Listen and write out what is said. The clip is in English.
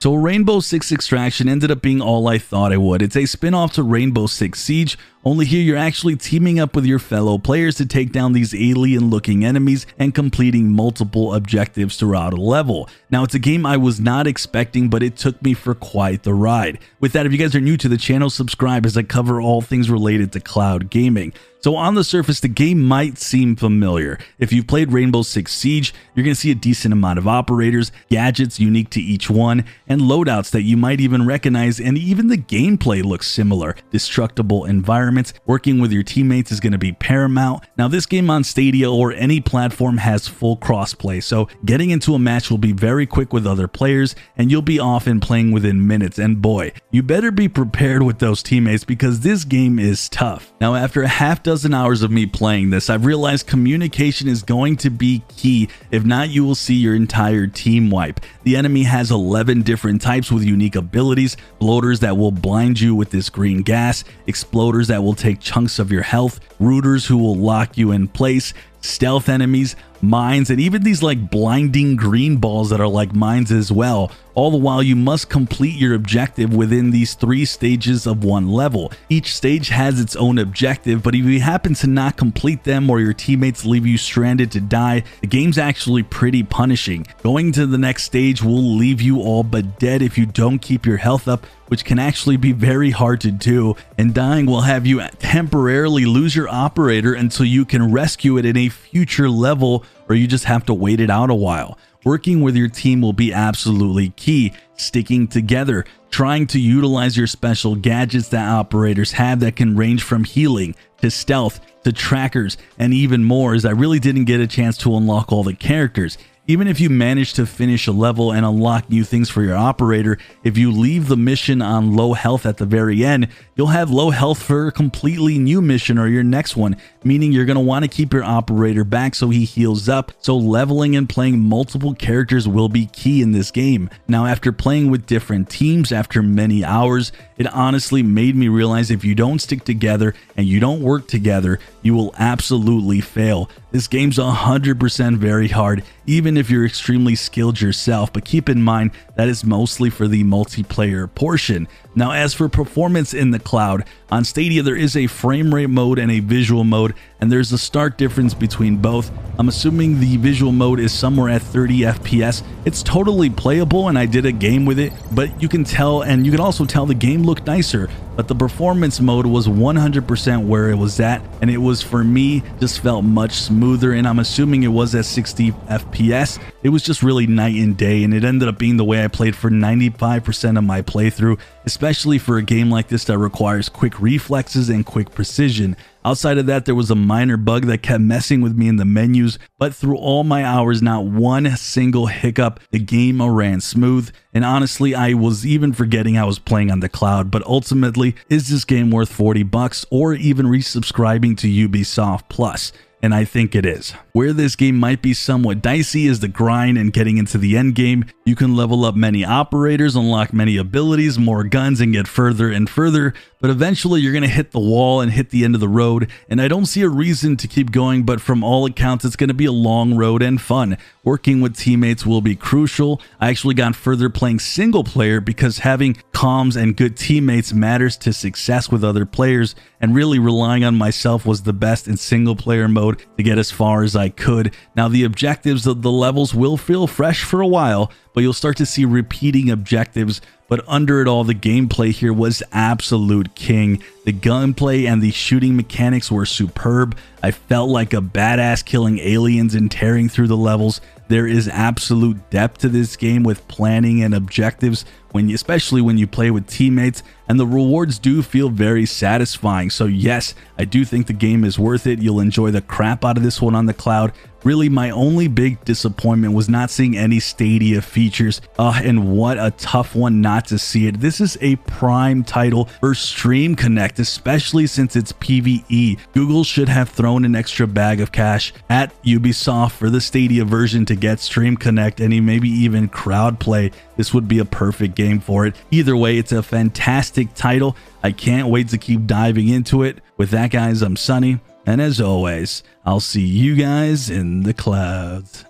So Rainbow Six Extraction ended up being all I thought it would. It's a spin-off to Rainbow Six Siege, only here you're actually teaming up with your fellow players to take down these alien-looking enemies and completing multiple objectives throughout a level. Now, it's a game I was not expecting, but it took me for quite the ride. With that, if you guys are new to the channel, subscribe as I cover all things related to cloud gaming. So on the surface, the game might seem familiar. If you've played Rainbow Six Siege, you're going to see a decent amount of operators, gadgets unique to each one, and loadouts that you might even recognize, and even the gameplay looks similar. Destructible environments, working with your teammates is going to be paramount. Now, this game on Stadia or any platform has full crossplay, so getting into a match will be very quick with other players, and you'll be off and playing within minutes, and boy, you better be prepared with those teammates because this game is tough. Now, after a half dozen hours of me playing this, I've realized communication is going to be key. If not, you will see your entire team wipe. The enemy has 11 different types with unique abilities, bloaters that will blind you with this green gas, exploders that will take chunks of your health, rooters who will lock you in place, stealth enemies, mines, and even these like blinding green balls that are like mines as well. All the while, you must complete your objective within these 3 stages of one level. Each stage has its own objective, but if you happen to not complete them or your teammates leave you stranded to die, the game's actually pretty punishing. Going to the next stage will leave you all but dead if you don't keep your health up, which can actually be very hard to do, and dying will have you temporarily lose your operator until you can rescue it in a future level, or you just have to wait it out a while. Working with your team will be absolutely key. Sticking together, trying to utilize your special gadgets that operators have that can range from healing to stealth to trackers and even more, as I really didn't get a chance to unlock all the characters. Even if you manage to finish a level and unlock new things for your operator, if you leave the mission on low health at the very end, you'll have low health for a completely new mission or your next one, meaning you're going to want to keep your operator back so he heals up. So leveling and playing multiple characters will be key in this game. Now, after playing with different teams after many hours, it honestly made me realize if you don't stick together and you don't work together, you will absolutely fail. This game's 100% very hard, even if you're extremely skilled yourself, but keep in mind that is mostly for the multiplayer portion. Now, as for performance in the cloud, on Stadia there is a frame rate mode and a visual mode, and there's a stark difference between both. I'm assuming the visual mode is somewhere at 30 FPS. It's totally playable and I did a game with it, but you can tell, and you can also tell the game looked nicer, but the performance mode was 100% where it was at, and it was, for me, just felt much smoother, and I'm assuming it was at 60 FPS. It was just really night and day, and it ended up being the way I played for 95% of my playthrough, especially for a game like this that requires quick reflexes and quick precision. Outside of that, there was a minor bug that kept messing with me in the menus, but through all my hours, not one single hiccup. The game ran smooth, and honestly, I was even forgetting I was playing on the cloud. But ultimately, is this game worth 40 bucks or even resubscribing to Ubisoft Plus? And I think it is. Where this game might be somewhat dicey is the grind and getting into the end game. You can level up many operators, unlock many abilities, more guns, and get further and further, but eventually you're going to hit the wall and hit the end of the road, and I don't see a reason to keep going, but from all accounts it's going to be a long road and fun. Working with teammates will be crucial. I actually got further playing single player because having comms and good teammates matters to success with other players, and really relying on myself was the best in single player mode to get as far as I could. Now, the objectives of the levels will feel fresh for a while, but you'll start to see repeating objectives. But under it all, the gameplay here was absolute king. The gunplay and the shooting mechanics were superb. I felt like a badass killing aliens and tearing through the levels. There is absolute depth to this game with planning and objectives, especially when you play with teammates, and the rewards do feel very satisfying. So yes, I do think the game is worth it. You'll enjoy the crap out of this one on the cloud. Really, my only big disappointment was not seeing any Stadia features, and what a tough one not to see it. This is a prime title for Stream Connect, especially since it's PvE. Google should have thrown an extra bag of cash at Ubisoft for the Stadia version to get Stream Connect and maybe even crowd play. This would be a perfect game for it. Either way, it's a fantastic title. I can't wait to keep diving into it. With that, guys, I'm Sunny, and as always, I'll see you guys in the clouds.